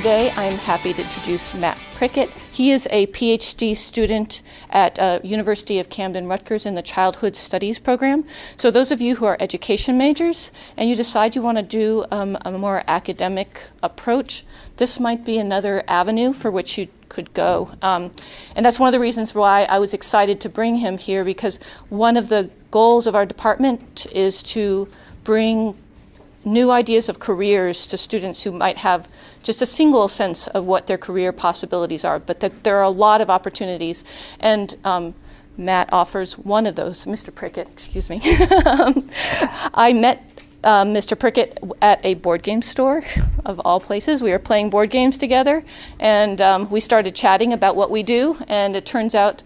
Today, I'm happy to introduce Matt Prickett. He is a PhD student at University of Camden-Rutgers in the Childhood Studies program. So those of you who are education majors and you decide you want to do a more academic approach, this might be another avenue for which you could go. And that's one of the reasons why I was excited to bring him here, because one of the goals of our department is to bring new ideas of careers to students who might have just a single sense of what their career possibilities are, but that there are a lot of opportunities. And Matt offers one of those. Mr. Prickett, excuse me. I met Mr. Prickett at a board game store, of all places. We were playing board games together, and we started chatting about what we do, and it turns out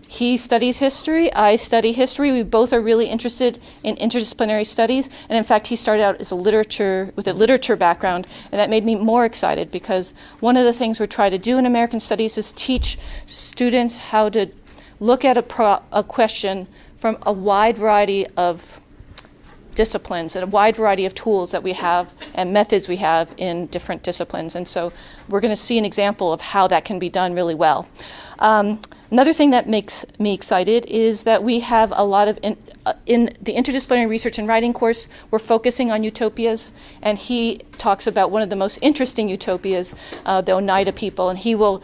he studies history, I study history. We both are really interested in interdisciplinary studies, and in fact, he started out as a literature background, and that made me more excited, because one of the things we're trying to do in American Studies is teach students how to look at a question from a wide variety of disciplines and a wide variety of tools that we have and methods we have in different disciplines. And so we're going to see an example of how that can be done really well. Another thing that makes me excited is that we have a lot of, in the interdisciplinary research and writing course, we're focusing on utopias, and he talks about one of the most interesting utopias, the Oneida people, and he will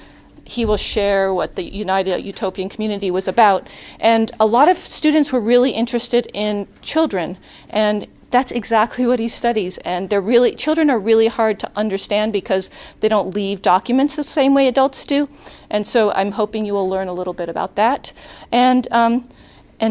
share what the Oneida Utopian community was about. And a lot of students were really interested in children, and that's exactly what he studies. And children are really hard to understand because they don't leave documents the same way adults do. And so I'm hoping you will learn a little bit about that. And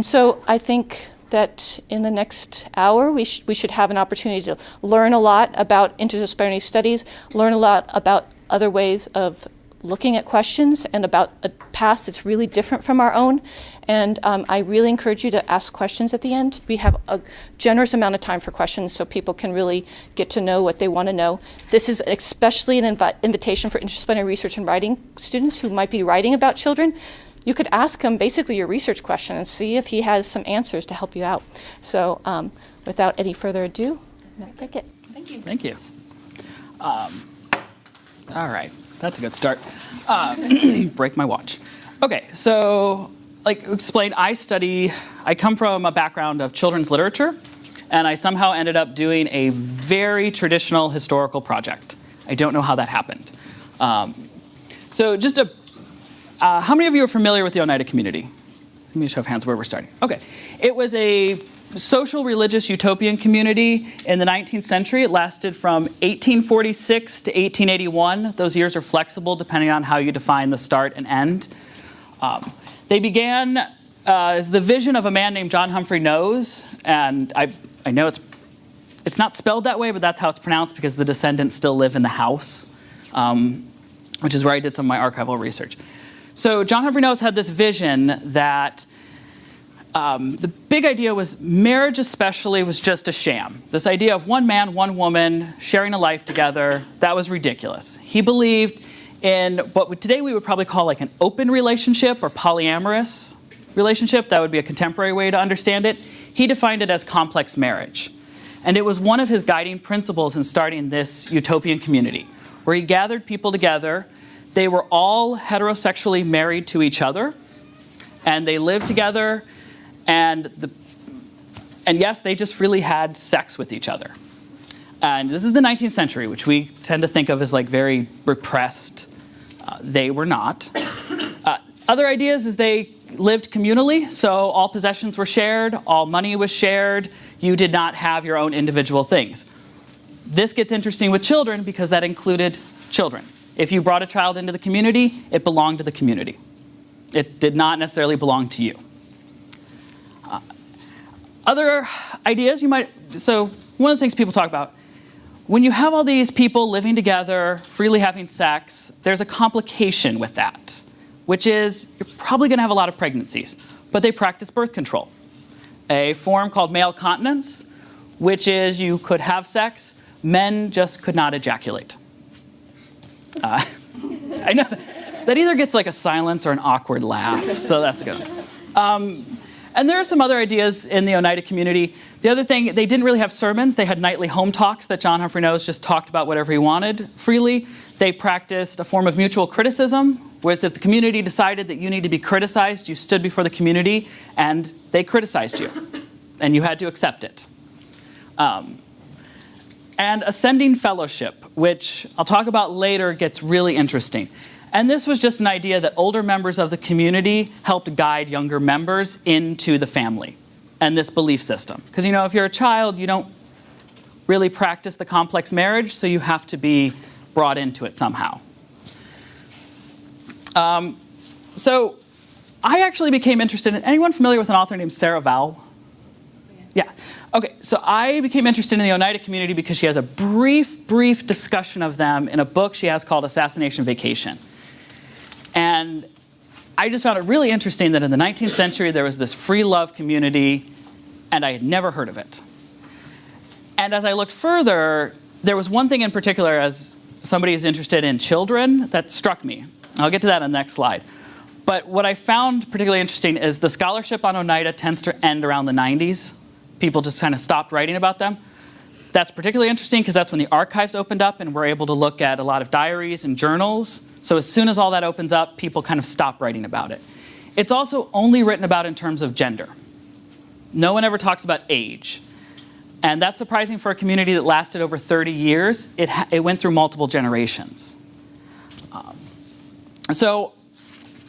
so I think that in the next hour, we should have an opportunity to learn a lot about interdisciplinary studies, learn a lot about other ways of looking at questions, and about a past that's really different from our own. And I really encourage you to ask questions at the end. We have a generous amount of time for questions so people can really get to know what they want to know. This is especially an invitation for interdisciplinary research and writing students who might be writing about children. You could ask him basically your research question and see if he has some answers to help you out. So without any further ado, Matt Prickett. Thank you. Thank you. All right. That's a good start. Break my watch. Okay, so like explained, I come from a background of children's literature, and I somehow ended up doing a very traditional historical project. I don't know how that happened. So just how many of you are familiar with the Oneida community? Let me show of hands where we're starting. Okay, it was a social religious utopian community in the 19th century. It lasted from 1846 to 1881. Those years are flexible depending on how you define the start and end. They began as the vision of a man named John Humphrey Nose, and I know it's not spelled that way, but that's how it's pronounced because the descendants still live in the house, which is where I did some of my archival research. So John Humphrey Nose had this vision that the big idea was marriage especially was just a sham. This idea of one man, one woman sharing a life together, that was ridiculous. He believed in what today we would probably call like an open relationship or polyamorous relationship. That would be a contemporary way to understand it. He defined it as complex marriage. And it was one of his guiding principles in starting this utopian community, where he gathered people together. They were all heterosexually married to each other, and they lived together. And yes, they just really had sex with each other. And this is the 19th century, which we tend to think of as like very repressed. They were not. Other ideas is they lived communally, so all possessions were shared, all money was shared. You did not have your own individual things. This gets interesting with children because that included children. If you brought a child into the community, it belonged to the community. It did not necessarily belong to you. Other ideas so one of the things people talk about, when you have all these people living together, freely having sex, there's a complication with that, which is you're probably going to have a lot of pregnancies, but they practice birth control. A form called male continence, which is you could have sex, men just could not ejaculate. I know that either gets like a silence or an awkward laugh, so that's good. And there are some other ideas in the Oneida community. The other thing, they didn't really have sermons. They had nightly home talks that John Humphrey Nose just talked about whatever he wanted freely. They practiced a form of mutual criticism, whereas if the community decided that you need to be criticized, you stood before the community and they criticized you, and you had to accept it. And ascending fellowship, which I'll talk about later, gets really interesting. And this was just an idea that older members of the community helped guide younger members into the family and this belief system. Because, you know, if you're a child, you don't really practice the complex marriage, so you have to be brought into it somehow. So I actually became interested in, anyone familiar with an author named Sarah Vowell? Yeah. Okay, so I became interested in the Oneida community because she has a brief discussion of them in a book she has called Assassination Vacation. And I just found it really interesting that in the 19th century there was this free love community, and I had never heard of it. And as I looked further, there was one thing in particular, as somebody who's interested in children, that struck me. I'll get to that on the next slide. But what I found particularly interesting is the scholarship on Oneida tends to end around the 90s. People just kind of stopped writing about them. That's particularly interesting because that's when the archives opened up and we're able to look at a lot of diaries and journals. So as soon as all that opens up, people kind of stop writing about it. It's also only written about in terms of gender. No one ever talks about age. And that's surprising for a community that lasted over 30 years. It went through multiple generations. So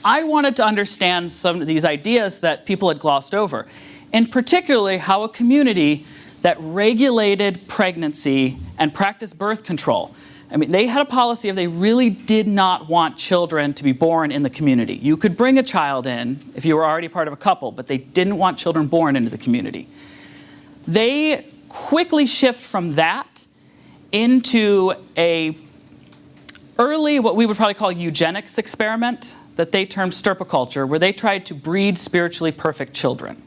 I wanted to understand some of these ideas that people had glossed over, and particularly how a community that regulated pregnancy and practiced birth control. I mean, they had a policy of they really did not want children to be born in the community. You could bring a child in if you were already part of a couple, but they didn't want children born into the community. They quickly shift from that into a early, what we would probably call eugenics experiment that they termed stirpiculture, where they tried to breed spiritually perfect children.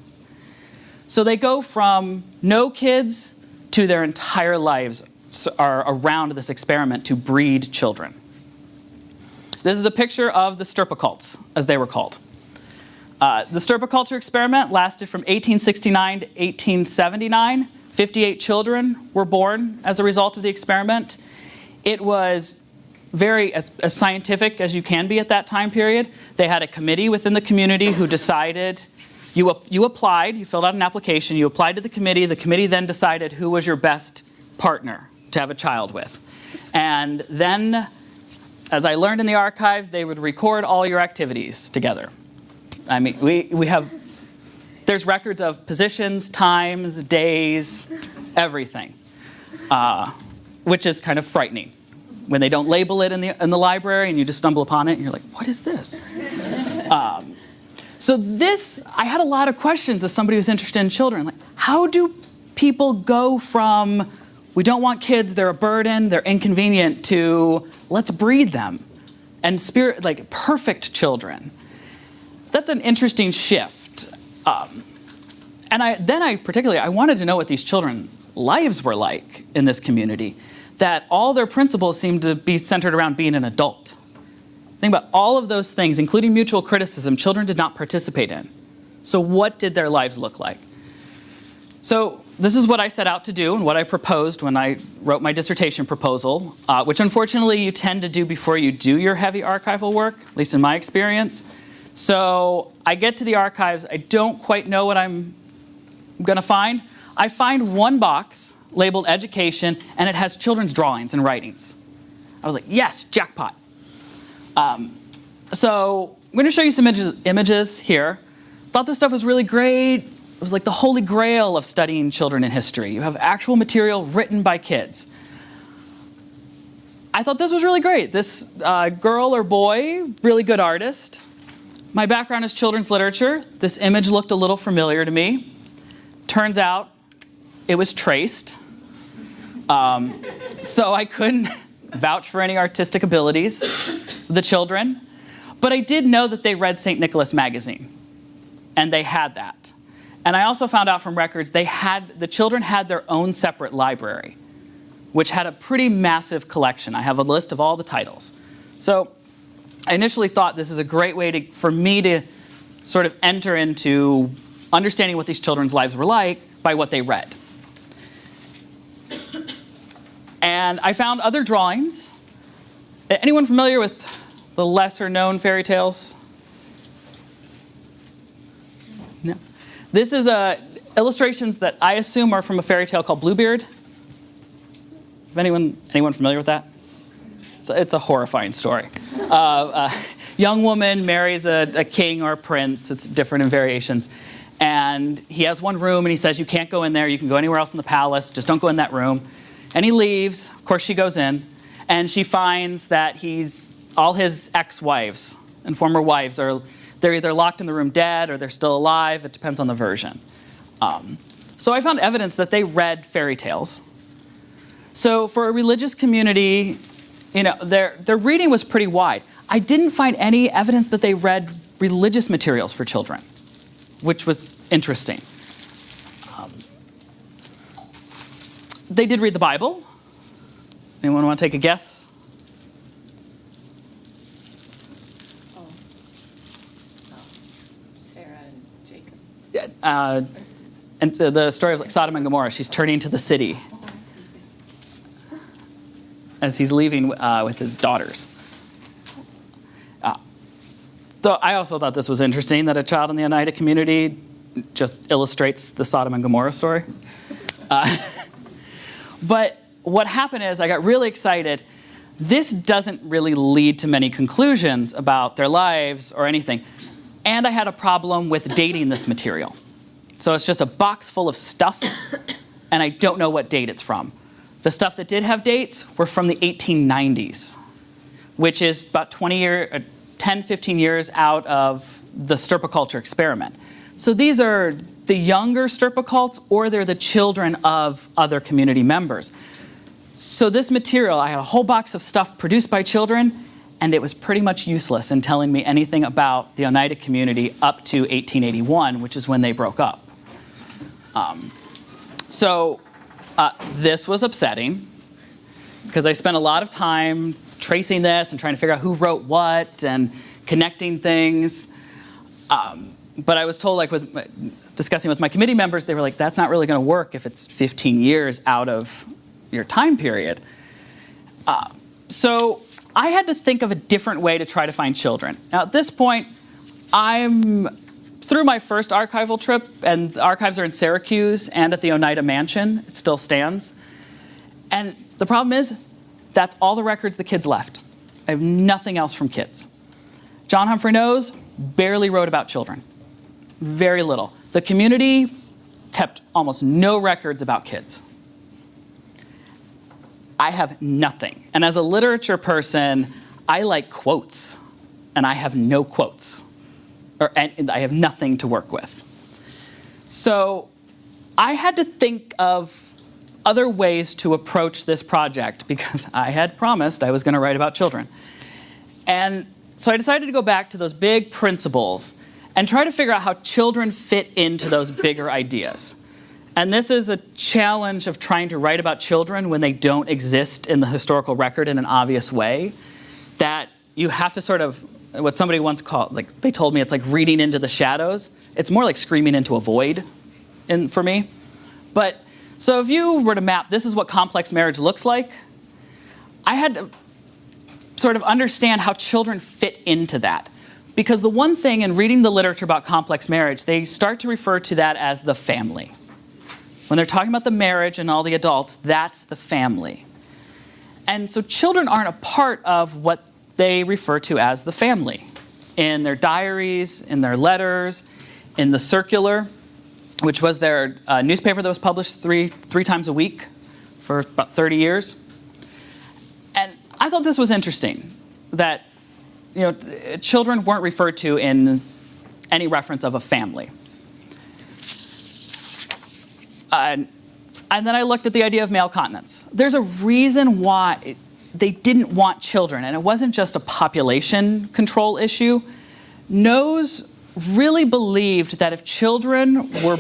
So they go from no kids to their entire lives are around this experiment to breed children. This is a picture of the stirpicults, as they were called. The stirpiculture experiment lasted from 1869 to 1879. 58 children were born as a result of the experiment. It was very as scientific as you can be at that time period. They had a committee within the community who decided, you applied, you filled out an application, you applied to the committee then decided who was your best partner to have a child with. And then, as I learned in the archives, they would record all your activities together. I mean, we have, there's records of positions, times, days, everything, which is kind of frightening when they don't label it in the library and you just stumble upon it and you're like, what is this? So this, I had a lot of questions as somebody who's interested in children. Like, how do people go from, we don't want kids, they're a burden, they're inconvenient, to let's breed them and like perfect children? That's an interesting shift. And I wanted to know what these children's lives were like in this community, that all their principles seemed to be centered around being an adult. Think about all of those things, including mutual criticism, children did not participate in. So what did their lives look like? So this is what I set out to do and what I proposed when I wrote my dissertation proposal, which unfortunately you tend to do before you do your heavy archival work, at least in my experience. So I get to the archives, I don't quite know what I'm going to find. I find one box labeled education, and it has children's drawings and writings. I was like, yes, jackpot. So I'm going to show you some images here. Thought this stuff was really great. It was like the holy grail of studying children in history. You have actual material written by kids. I thought this was really great. This girl or boy, really good artist. My background is children's literature. This image looked a little familiar to me. Turns out it was traced. So I couldn't vouch for any artistic abilities of the children. But I did know that they read St. Nicholas magazine. And they had that. And I also found out from records the children had their own separate library, which had a pretty massive collection. I have a list of all the titles. So I initially thought this is a great way for me to sort of enter into understanding what these children's lives were like, by what they read. And I found other drawings. Anyone familiar with the lesser known fairy tales? No. This is illustrations that I assume are from a fairy tale called Bluebeard. Anyone familiar with that? It's a horrifying story. A young woman marries a king or a prince. It's different in variations. And he has one room, and he says, you can't go in there. You can go anywhere else in the palace. Just don't go in that room. And he leaves. Of course, she goes in. And she finds that all his ex-wives and former wives they're either locked in the room dead or they're still alive. It depends on the version. So I found evidence that they read fairy tales. So for a religious community, their reading was pretty wide. I didn't find any evidence that they read religious materials for children, which was interesting. They did read the Bible. Anyone want to take a guess? Sarah and Jacob. And the story of Sodom and Gomorrah, she's turning to the city as he's leaving with his daughters. So I also thought this was interesting, that a child in the Oneida community just illustrates the Sodom and Gomorrah story. But what happened is I got really excited. This doesn't really lead to many conclusions about their lives or anything. And I had a problem with dating this material. So it's just a box full of stuff, and I don't know what date it's from. The stuff that did have dates were from the 1890s, which is about 10, 15 years out of the stirpiculture experiment. So these are the younger stirpicults, or they're the children of other community members. So this material, I had a whole box of stuff produced by children, and it was pretty much useless in telling me anything about the Oneida community up to 1881, which is when they broke up. This was upsetting, because I spent a lot of time tracing this and trying to figure out who wrote what and connecting things. But I was told, discussing with my committee members, they were like, that's not really going to work if it's 15 years out of your time period. So I had to think of a different way to try to find children. Now, at this point, I'm through my first archival trip, and the archives are in Syracuse and at the Oneida Mansion. It still stands. And the problem is, that's all the records the kids left. I have nothing else from kids. John Humphrey Nose barely wrote about children. Very little. The community kept almost no records about kids. I have nothing. And as a literature person, I like quotes, and I have no quotes. And I have nothing to work with. So I had to think of other ways to approach this project, because I had promised I was going to write about children. And so I decided to go back to those big principles and try to figure out how children fit into those bigger ideas. And this is a challenge of trying to write about children when they don't exist in the historical record in an obvious way, that you have to sort of, what somebody once called, they told me it's like reading into the shadows. It's more like screaming into a void for me. But so if you were to map, this is what complex marriage looks like. I had to sort of understand how children fit into that. Because the one thing in reading the literature about complex marriage, they start to refer to that as the family. When they're talking about the marriage and all the adults, that's the family. And so children aren't a part of what they refer to as the family. In their diaries, in their letters, in the circular, which was their newspaper that was published three times a week for about 30 years. And I thought this was interesting, that children weren't referred to in any reference of a family. And then I looked at the idea of male continence. There's a reason why they didn't want children, and it wasn't just a population control issue. Nose really believed that if children were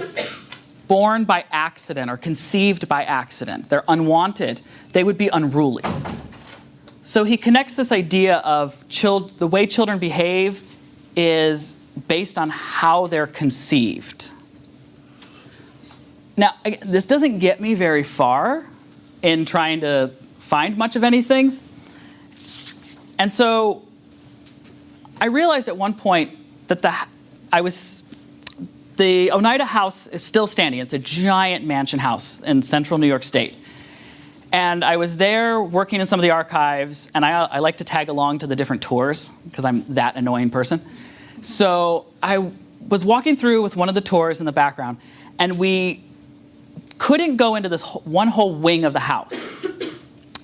born by accident or conceived by accident, they're unwanted, they would be unruly. So he connects this idea of the way children behave is based on how they're conceived. Now, this doesn't get me very far in trying to find much of anything. And so I realized at one point that the Oneida house is still standing. It's a giant mansion house in central New York State. And I was there working in some of the archives, and I like to tag along to the different tours because I'm that annoying person. So I was walking through with one of the tours in the background, and we couldn't go into this one whole wing of the house.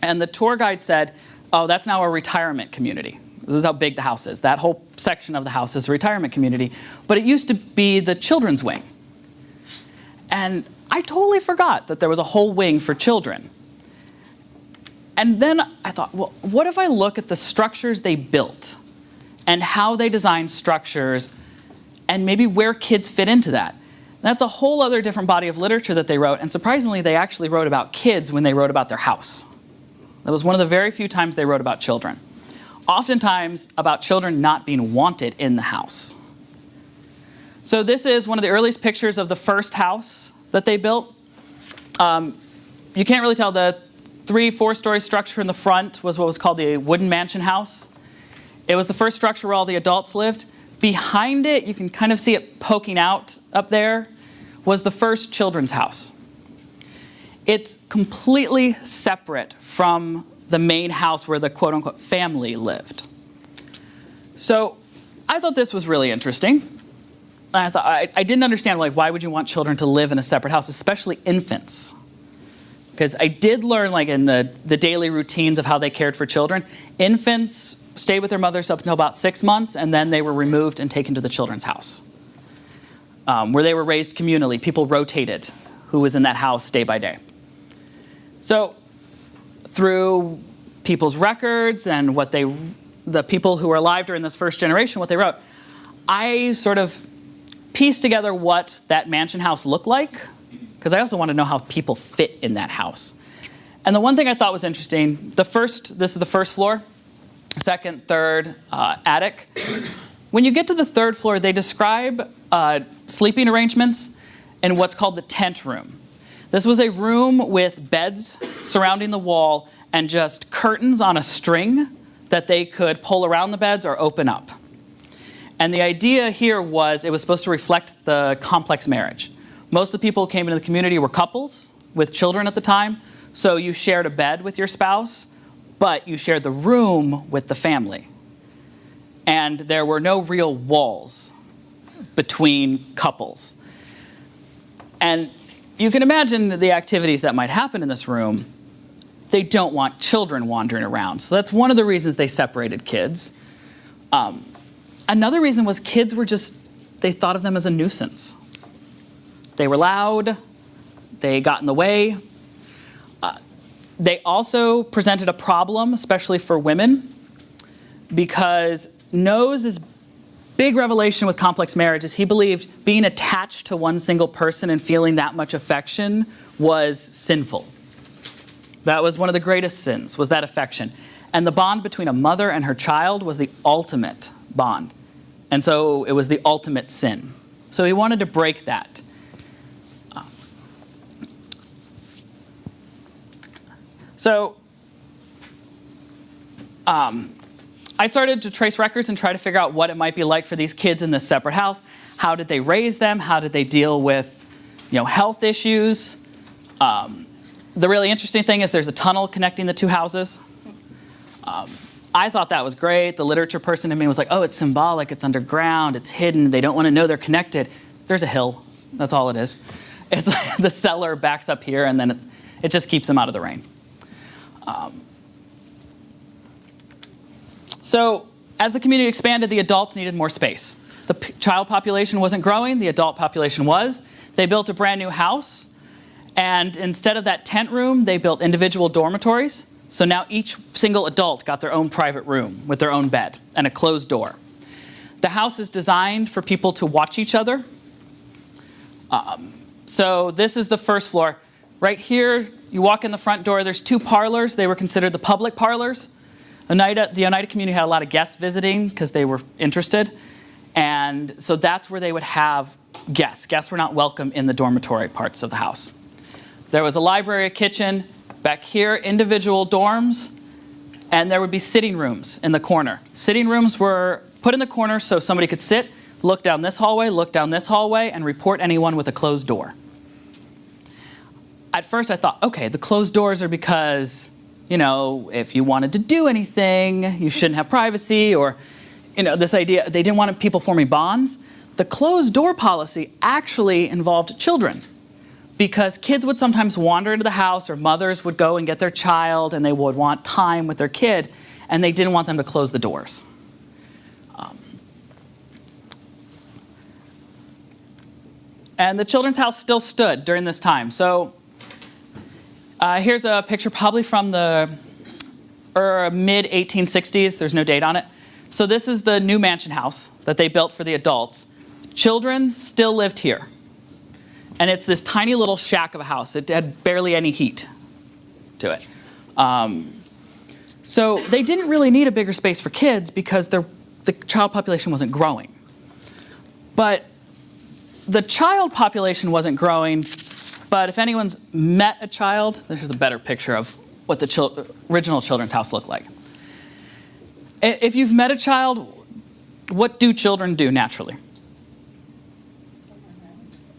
And the tour guide said, oh, that's now a retirement community. This is how big the house is. That whole section of the house is a retirement community. But it used to be the children's wing. And I totally forgot that there was a whole wing for children. And then I thought, well, what if I look at the structures they built and how they designed structures and maybe where kids fit into that? That's a whole other different body of literature that they wrote. And surprisingly, they actually wrote about kids when they wrote about their house. That was one of the very few times they wrote about children. Oftentimes about children not being wanted in the house. So this is one of the earliest pictures of the first house that they built. You can't really tell. The 3-4-story structure in the front was what was called the wooden mansion house. It was the first structure where all the adults lived. Behind it, you can kind of see it poking out up there, was the first children's house. It's completely separate from the main house where the quote-unquote family lived. So I thought this was really interesting. I thought I didn't understand, like, why would you want children to live in a separate house, especially infants? Because I did learn, like, in the daily routines of how they cared for children, infants stayed with their mothers up until about 6 months, and then they were removed and taken to the children's house, where they were raised communally. People rotated who was in that house day by day. So through people's records and the people who were alive during this first generation, what they wrote, I sort of pieced together what that mansion house looked like, because I also want to know how people fit in that house. And the one thing I thought was interesting, this is the first floor, second, third, attic. When you get to the third floor, they describe sleeping arrangements in what's called the tent room. This was a room with beds surrounding the wall and just curtains on a string that they could pull around the beds or open up. And the idea here was it was supposed to reflect the complex marriage. Most of the people who came into the community were couples with children at the time, so you shared a bed with your spouse, but you shared the room with the family. And there were no real walls between couples. And you can imagine the activities that might happen in this room. They don't want children wandering around. So that's one of the reasons they separated kids. Another reason was kids were they thought of them as a nuisance. They were loud. They got in the way. They also presented a problem, especially for women, because Nose's big revelation with complex marriage is he believed being attached to one single person and feeling that much affection was sinful. That was one of the greatest sins, was that affection. And the bond between a mother and her child was the ultimate bond. And so it was the ultimate sin. So he wanted to break that. So I started to trace records and try to figure out what it might be like for these kids in this separate house. How did they raise them? How did they deal with, health issues? The really interesting thing is there's a tunnel connecting the two houses. I thought that was great. The literature person in me was like, oh, it's symbolic, it's underground, it's hidden, they don't want to know they're connected. There's a hill, that's all it is. It's like the cellar backs up here and then it just keeps them out of the rain. So as the community expanded, the adults needed more space. The child population wasn't growing, the adult population was. They built a brand new house, and instead of that tent room, they built individual dormitories. So now each single adult got their own private room with their own bed and a closed door. The house is designed for people to watch each other. So this is the first floor. Right here, you walk in the front door, there's 2 parlors. They were considered the public parlors. The Oneida community had a lot of guests visiting because they were interested. And so that's where they would have guests. Guests were not welcome in the dormitory parts of the house. There was a library, a kitchen. Back here, individual dorms, and there would be sitting rooms in the corner. Sitting rooms were put in the corner so somebody could sit, look down this hallway, and report anyone with a closed door. At first I thought, okay, the closed doors are because, if you wanted to do anything, you shouldn't have privacy, or, this idea, they didn't want people forming bonds. The closed door policy actually involved children, because kids would sometimes wander into the house, or mothers would go and get their child, and they would want time with their kid, and they didn't want them to close the doors. And the Children's House still stood during this time. So here's a picture probably from the mid-1860s. There's no date on it. So this is the new mansion house that they built for the adults. Children still lived here. And it's this tiny little shack of a house. It had barely any heat to it. So they didn't really need a bigger space for kids because the child population wasn't growing. But the child population wasn't growing, but if anyone's met a child, here's a better picture of what the original Children's House looked like. If you've met a child, what do children do naturally?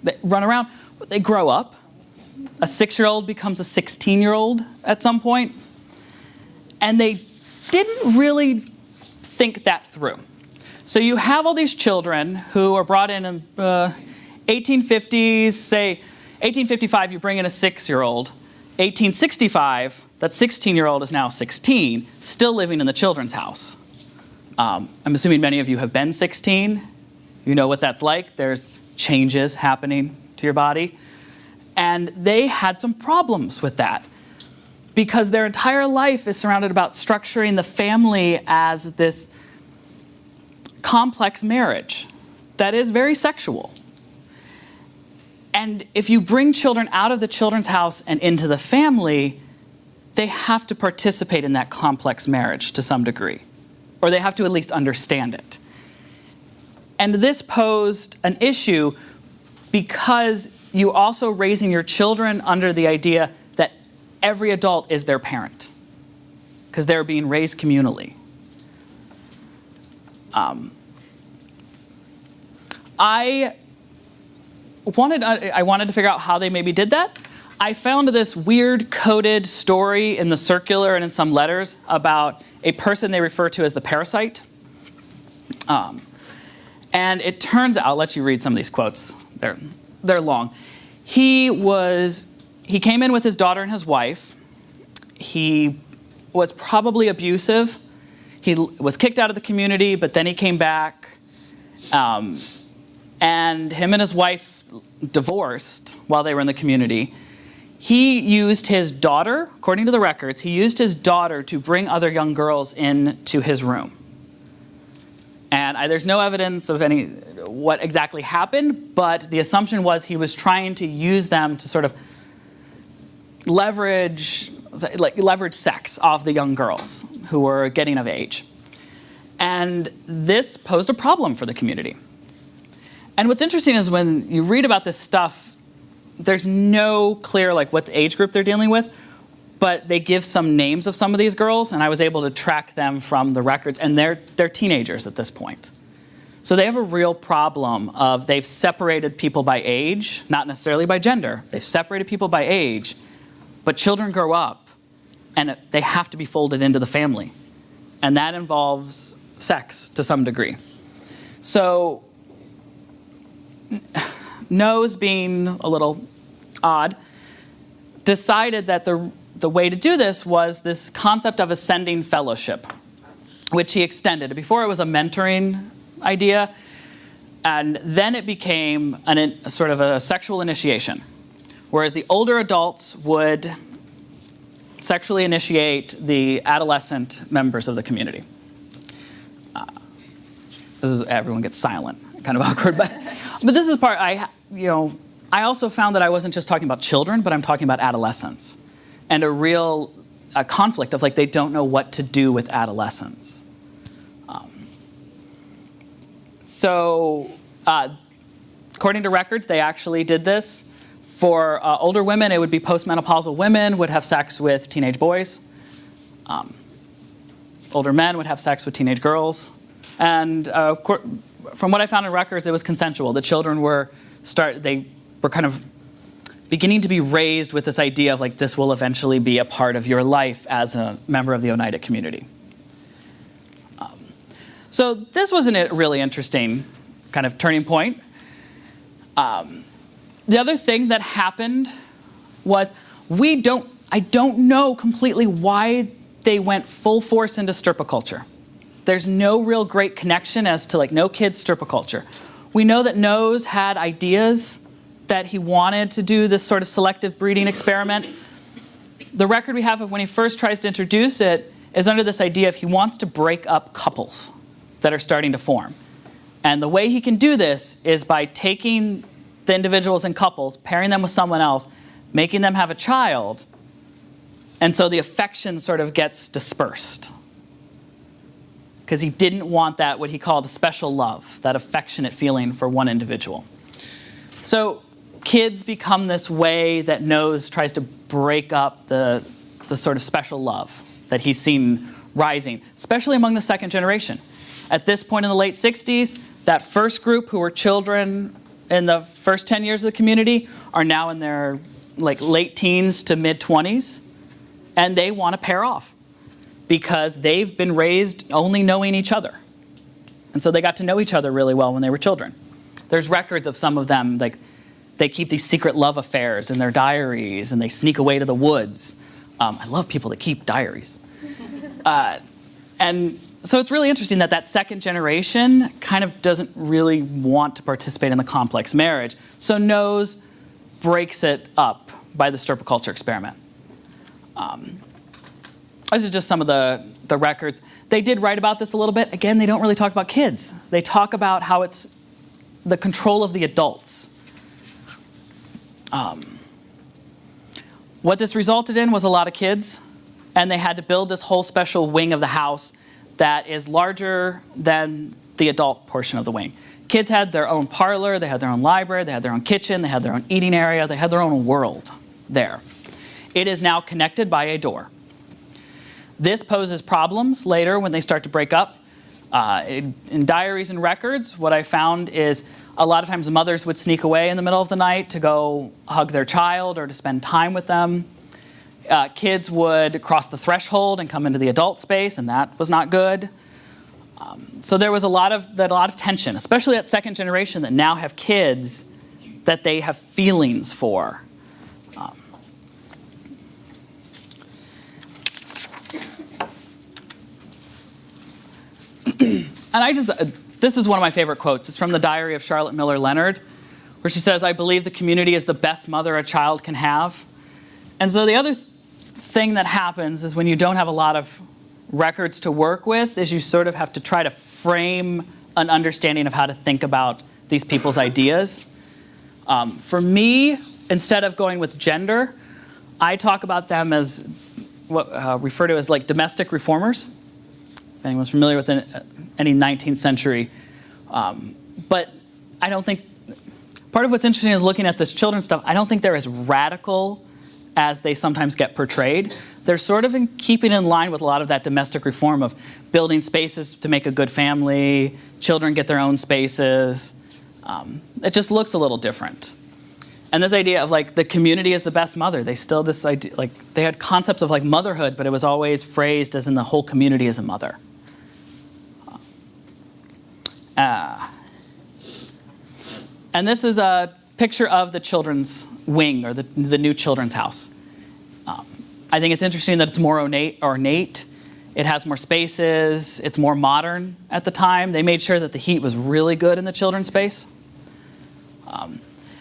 They run around. They grow up. A 6-year-old becomes a 16-year-old at some point. And they didn't really think that through. So you have all these children who are brought in 1850s, say 1855, you bring in a 6-year-old. 1865, that 16-year-old is now 16, still living in the Children's House. I'm assuming many of you have been 16. You know what that's like. There's changes happening to your body. And they had some problems with that because their entire life is surrounded about structuring the family as this complex marriage that is very sexual. And if you bring children out of the Children's House and into the family, they have to participate in that complex marriage to some degree, or they have to at least understand it. And this posed an issue because you're also raising your children under the idea that every adult is their parent, because they're being raised communally. I wanted to figure out how they maybe did that. I found this weird coded story in the circular and in some letters about a person they refer to as the parasite. And it turns out, I'll let you read some of these quotes. They're long. He came in with his daughter and his wife. He was probably abusive. He was kicked out of the community, but then he came back. And him and his wife divorced while they were in the community. He used his daughter, according to the records, he used his daughter to bring other young girls into his room. And there's no evidence of what exactly happened, but the assumption was he was trying to use them to sort of leverage sex off the young girls who were getting of age. And this posed a problem for the community. And what's interesting is when you read about this stuff, there's no clear what the age group they're dealing with, but they give some names of some of these girls, and I was able to track them from the records, and they're teenagers at this point. So they have a real problem of they've separated people by age, not necessarily by gender. They've separated people by age, but children grow up, and they have to be folded into the family. And that involves sex to some degree. So Nose, being a little odd, decided that the way to do this was this concept of ascending fellowship, which he extended. Before it was a mentoring idea, and then it became sort of a sexual initiation, whereas the older adults would sexually initiate the adolescent members of the community. Everyone gets silent, kind of awkward, but this is the part I also found that I wasn't just talking about children, but I'm talking about adolescents, and a real conflict of they don't know what to do with adolescents. So According to records, they actually did this. For older women, it would be postmenopausal women would have sex with teenage boys. Older men would have sex with teenage girls. And from what I found in records, it was consensual. The children were kind of beginning to be raised with this idea of like, this will eventually be a part of your life as a member of the Oneida community. So this was a really interesting kind of turning point. The other thing that happened was I don't know completely why they went full force into stirpiculture. There's no real great connection as to like no kids stirpiculture. We know that Nose had ideas that he wanted to do this sort of selective breeding experiment. The record we have of when he first tries to introduce it is under this idea of he wants to break up couples that are starting to form. And the way he can do this is by taking the individuals in couples, pairing them with someone else, making them have a child, and so the affection sort of gets dispersed. Because he didn't want that, what he called a special love, that affectionate feeling for one individual. So kids become this way that Nose tries to break up the sort of special love that he's seen rising, especially among the second generation. At this point in the late 60s, that first group who were children in the first 10 years of the community are now in their like late teens to mid 20s, and they want to pair off because they've been raised only knowing each other. And so they got to know each other really well when they were children. There's records of some of them, like they keep these secret love affairs in their diaries and they sneak away to the woods. I love people that keep diaries. And so it's really interesting that that second generation kind of doesn't really want to participate in the complex marriage. So Nose breaks it up by the stirpiculture experiment. These are just some of the records. They did write about this a little bit. Again, they don't really talk about kids. They talk about how it's the control of the adults. What this resulted in was a lot of kids, and they had to build this whole special wing of the house that is larger than the adult portion of the wing. Kids had their own parlor, they had their own library, they had their own kitchen, they had their own eating area, they had their own world there. It is now connected by a door. This poses problems later when they start to break up. In diaries and records, what I found is a lot of times mothers would sneak away in the middle of the night to go hug their child or to spend time with them. Kids would cross the threshold and come into the adult space, and that was not good. So there was a lot of tension, especially that second generation that now have kids that they have feelings for. And this is one of my favorite quotes. It's from the diary of Charlotte Miller Leonard, where she says, "I believe the community is the best mother a child can have." And so the other thing that happens is when you don't have a lot of records to work with is you sort of have to try to frame an understanding of how to think about these people's ideas. For me, instead of going with gender, I talk about them as what refer to as like domestic reformers. If anyone's familiar with any 19th century. But I don't think, part of what's interesting is looking at this children's stuff, I don't think they're as radical as they sometimes get portrayed. They're sort of in keeping in line with a lot of that domestic reform of building spaces to make a good family, children get their own spaces. It just looks a little different. And this idea of like the community is the best mother, they still this idea, like they had concepts of like motherhood, but it was always phrased as in the whole community is a mother. And this is a picture of the children's wing, or the new children's house. I think it's interesting that it's more ornate. It has more spaces. It's more modern at the time. They made sure that the heat was really good in the children's space.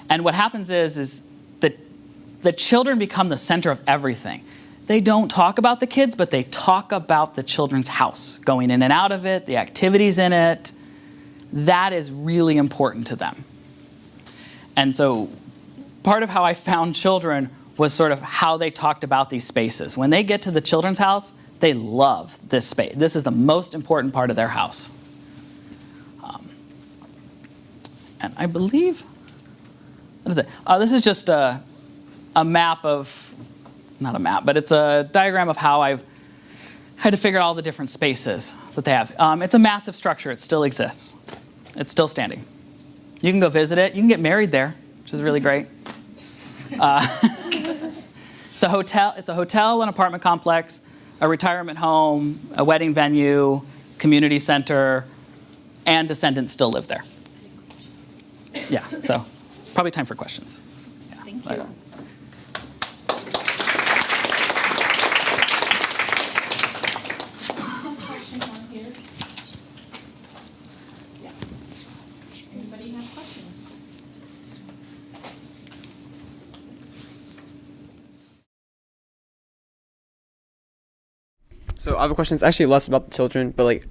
And what happens is that the children become the center of everything. They don't talk about the kids, but they talk about the children's house, going in and out of it, the activities in it. That is really important to them. And so part of how I found children was sort of how they talked about these spaces. When they get to the children's house, they love this space. This is the most important part of their house. And I believe what is it? This is just a map of, not a map, but it's a diagram of how I've had to figure out all the different spaces that they have. It's a massive structure. It still exists. It's still standing. You can go visit it. You can get married there, which is really great. It's a hotel, an apartment complex, a retirement home, a wedding venue, community center, and descendants still live there. Yeah, so probably time for questions. Yeah, Thank so you. Question on here. Yeah. Anybody have questions? So I have a question. It's actually less about the children, but like,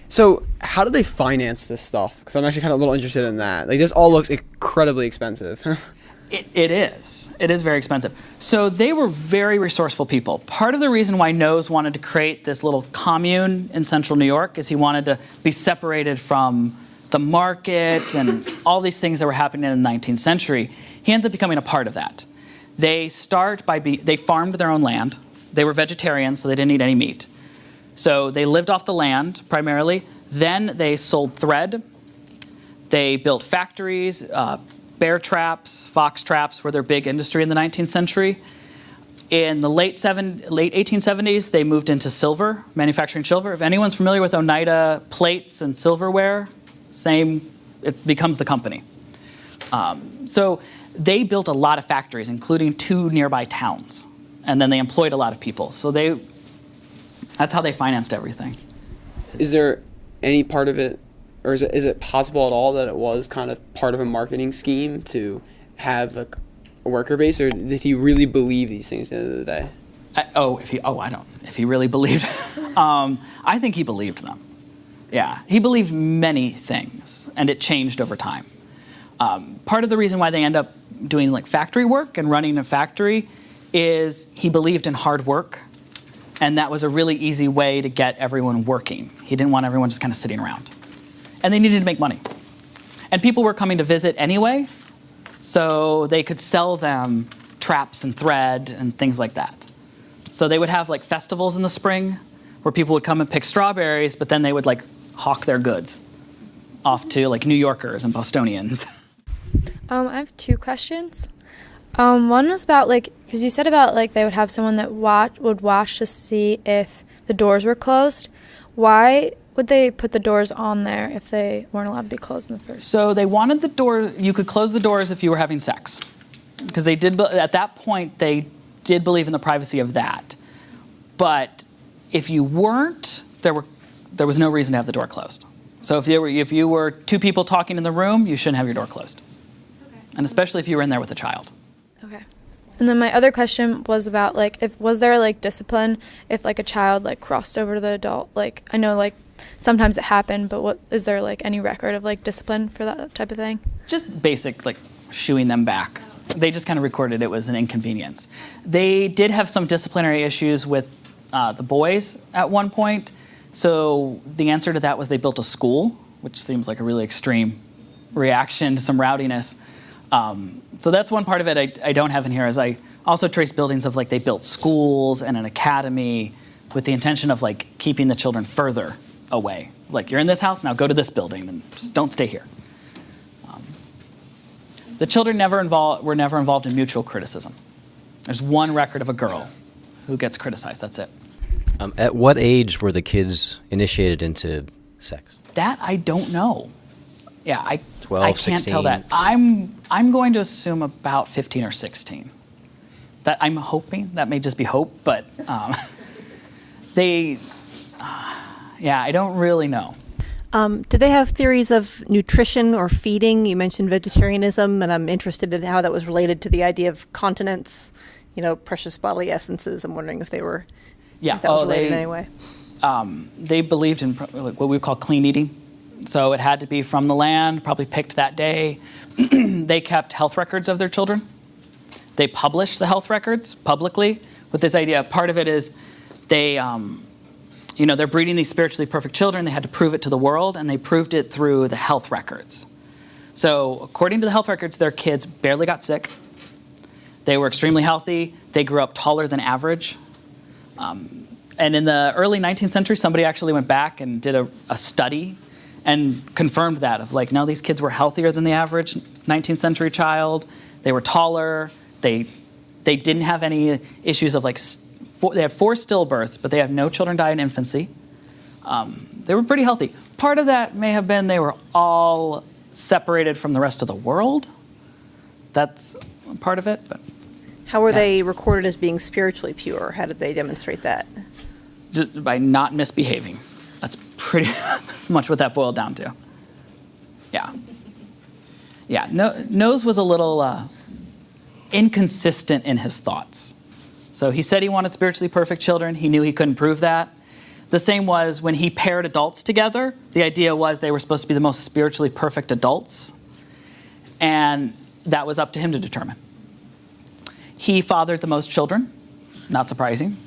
so how do they finance this stuff? Because I'm actually kind of a little interested in that. Like, this all looks incredibly expensive. It is. It is very expensive. So they were very resourceful people. Part of the reason why Nose wanted to create this little commune in central New York is he wanted to be separated from the market and all these things that were happening in the 19th century. He ends up becoming a part of that. They farmed their own land. They were vegetarians, so they didn't eat any meat. So they lived off the land primarily. Then they sold thread. They built factories. Bear traps, fox traps were their big industry in the 19th century. In the late 1870s, they moved into silver, manufacturing silver. If anyone's familiar with Oneida plates and silverware, it becomes the company. So they built a lot of factories, including 2 nearby towns. And then they employed a lot of people. So that's how they financed everything. Is there any part of it, or is it possible at all that it was kind of part of a marketing scheme to have a worker base, or did he really believe these things at the end of the day? If he really believed, I think he believed them. Yeah, he believed many things, and it changed over time. Part of the reason why they end up doing like factory work and running a factory is he believed in hard work, and that was a really easy way to get everyone working. He didn't want everyone just kind of sitting around. And they needed to make money. And people were coming to visit anyway, so they could sell them traps and thread and things like that. So they would have like festivals in the spring where people would come and pick strawberries, but then they would like hawk their goods off to like New Yorkers and Bostonians. I have 2 questions. One was about because you said about they would have someone that would watch to see if the doors were closed. Why would they put the doors on there if they weren't allowed to be closed in the first? So they wanted the door, you could close the doors if you were having sex. Because at that point, they did believe in the privacy of that. But if you weren't, there was no reason to have the door closed. So if you were 2 people talking in the room, you shouldn't have your door closed. Okay. And especially if you were in there with a child. Okay. And then my other question was about was there discipline if a child crossed over to the adult? I know sometimes it happened, but is there any record of discipline for that type of thing? Just basic shooing them back. They just kind of recorded it was an inconvenience. They did have some disciplinary issues with the boys at one point. So the answer to that was they built a school, which seems like a really extreme reaction to some rowdiness. So that's one part of it I don't have in here, is I also trace buildings of they built schools and an academy with the intention of keeping the children further away. You're in this house, now go to this building and just don't stay here. The children were never involved in mutual criticism. There's one record of a girl who gets criticized, that's it. At what age were the kids initiated into sex? That I don't know. Yeah, 12, I can't 16. tell that. I'm going to assume about 15 or 16. That I'm hoping. That may just be hope, but I don't really know. Do they have theories of nutrition or feeding? You mentioned vegetarianism, and I'm interested in how that was related to the idea of continence, precious bodily essences. I'm wondering if they were, if that was related in any way. They believed in what we call clean eating. So it had to be from the land, probably picked that day. They kept health records of their children. They published the health records publicly with this idea. Part of it is they're breeding these spiritually perfect children. They had to prove it to the world, and they proved it through the health records. So according to the health records, their kids barely got sick. They were extremely healthy. They grew up taller than average. And in the early 19th century, somebody actually went back and did a study and confirmed that of like, no, these kids were healthier than the average 19th century child. They were taller. They didn't have any issues of like, they had 4 stillbirths, but they had no children die in infancy. They were pretty healthy. Part of that may have been they were all separated from the rest of the world. That's part of it. But How were they recorded as being spiritually pure? How did they demonstrate that? just by not misbehaving. That's pretty much what that boiled down to. Yeah. Yeah, Nose was a little inconsistent in his thoughts. So he said he wanted spiritually perfect children. He knew he couldn't prove that. The same was when he paired adults together, the idea was they were supposed to be the most spiritually perfect adults. And that was up to him to determine. He fathered the most children, not surprising.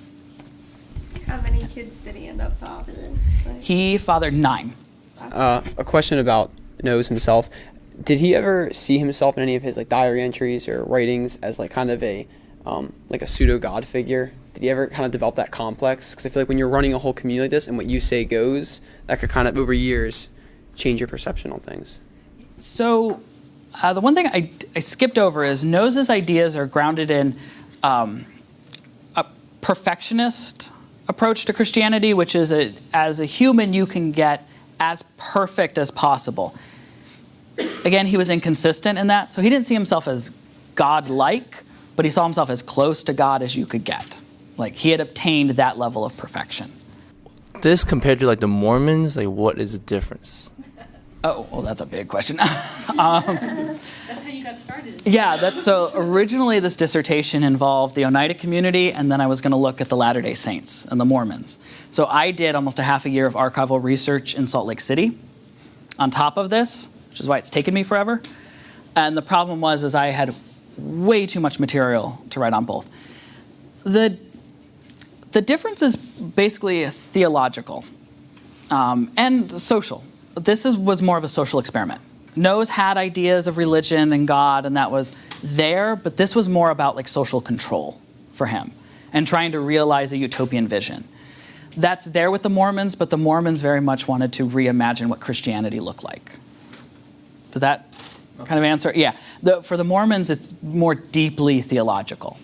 How many kids did he end up fathering? He fathered 9. A question about Nose himself. Did he ever see himself in any of his like diary entries or writings as like kind of a like a pseudo god figure? Did he ever kind of develop that complex? Because I feel like when you're running a whole community like this and what you say goes, that could kind of over years change your perception on things. So the one thing I skipped over is Nose's ideas are grounded in a perfectionist approach to Christianity, which is as a human you can get as perfect as possible. Again, he was inconsistent in that, so he didn't see himself as God-like, but he saw himself as close to God as you could get. Like, he had obtained that level of perfection. This compared to, like, the Mormons, like, what is the difference? Oh, well, that's a big question. That's how you got started. Yeah, so originally this dissertation involved the Oneida community, and then I was going to look at the Latter-day Saints and the Mormons. So I did almost a half a year of archival research in Salt Lake City on top of this, which is why it's taken me forever. And the problem was I had way too much material to write on both. The difference is basically theological and social. This was more of a social experiment. Nose had ideas of religion and God, and that was there, but this was more about like social control for him and trying to realize a utopian vision. That's there with the Mormons, but the Mormons very much wanted to reimagine what Christianity looked like. Does that kind of answer? Yeah. For the Mormons, it's more deeply theological.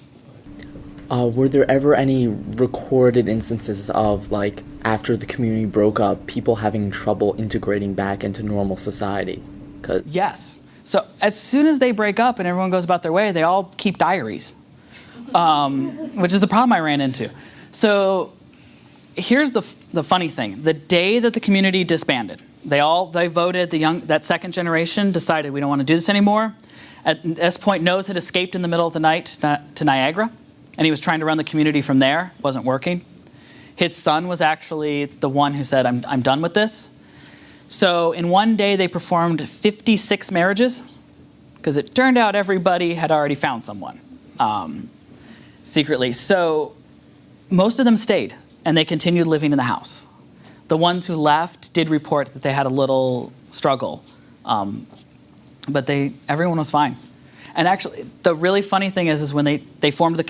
Were there ever any recorded instances of, like, after the community broke up, people having trouble integrating back into normal society? Yes. So as soon as they break up and everyone goes about their way, they all keep diaries, which is the problem I ran into. So here's the funny thing. The day that the community disbanded, they voted, that second generation decided we don't want to do this anymore. At this point, Nose had escaped in the middle of the night to Niagara, and he was trying to run the community from there. It wasn't working. His son was actually the one who said, I'm done with this. So in one day, they performed 56 marriages, because it turned out everybody had already found someone secretly. So most of them stayed, and they continued living in the house. The ones who left did report that they had a little struggle, but everyone was fine. And actually, the really funny thing is when they formed the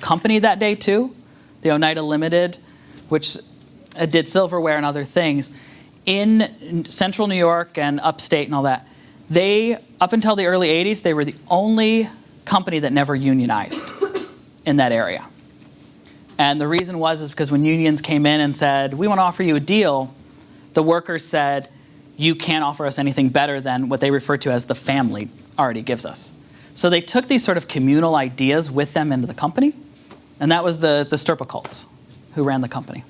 company that day too, the Oneida Limited, which did silverware and other things in central New York and upstate and all that. Up until the early 80s, they were the only company that never unionized in that area. And the reason is because when unions came in and said, we want to offer you a deal, the workers said, you can't offer us anything better than what they refer to as the family already gives us. So they took these sort of communal ideas with them into the company, and that was the stirpicults who ran the company.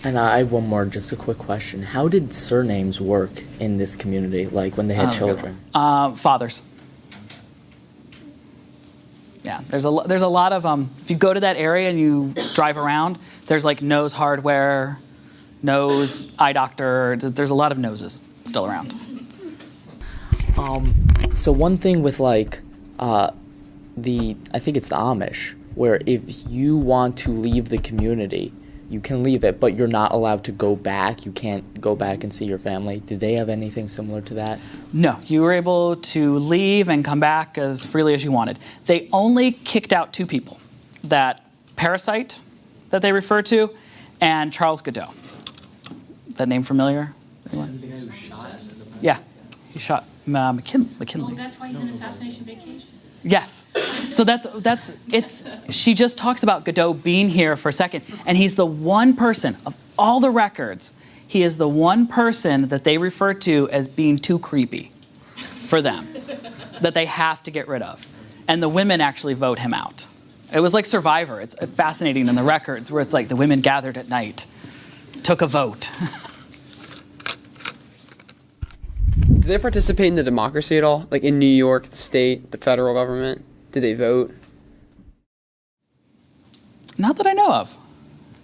And I have one more, just a quick question. How did surnames work in this community, like when they had children? Fathers. Yeah, there's a lot of, if you go to that area and you drive around, there's like Nose Hardware, Nose Eye Doctor, there's a lot of Noses still around. So one thing with like I think it's the Amish, where if you want to leave the community, you can leave it, but you're not allowed to go back. You can't go back and see your family. Did they have anything similar to that? No, you were able to leave and come back as freely as you wanted. They only kicked out 2 people, that parasite that they refer to, and Charles Godot. That name familiar? Anyone? Yeah, he shot McKinley. Oh, that's why he's in Assassination Vacation. Yes. So she just talks about Godot being here for a second, and he's the one person of all the records, he is the one person that they refer to as being too creepy for them, that they have to get rid of. And the women actually vote him out. It was like Survivor. It's fascinating in the records where it's like the women gathered at night, took a vote. Did they participate in the democracy at all? Like in New York, the state, the federal government? Did they vote? Not that I know of.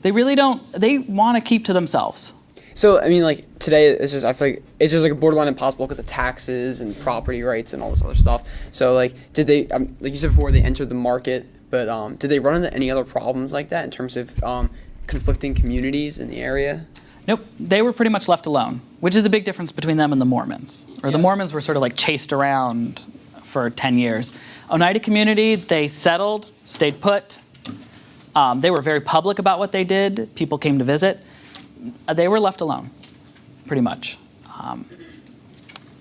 They really don't. They want to keep to themselves. So, I mean, like, today, I feel like it's just, like, borderline impossible because of taxes and property rights and all this other stuff. So, like, did they, like you said before, they entered the market, but did they run into any other problems like that in terms of conflicting communities in the area? Nope, they were pretty much left alone, which is a big difference between them and the Mormons. Or the Mormons were sort of like chased around for 10 years. Oneida community, they settled, stayed put. They were very public about what they did. People came to visit. They were left alone, pretty much.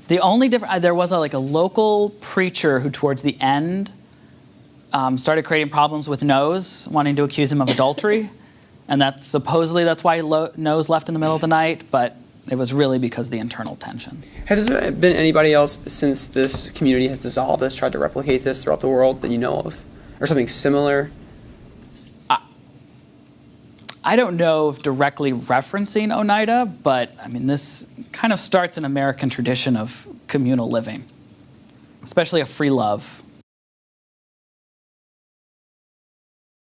The only difference, there was a local preacher who towards the end started creating problems with Nose, wanting to accuse him of adultery. And that's why Nose left in the middle of the night, but it was really because of the internal tensions. Has there been anybody else since this community has dissolved that's tried to replicate this throughout the world that you know of? Or something similar? I don't know if directly referencing Oneida, but I mean, this kind of starts an American tradition of communal living, especially a free love.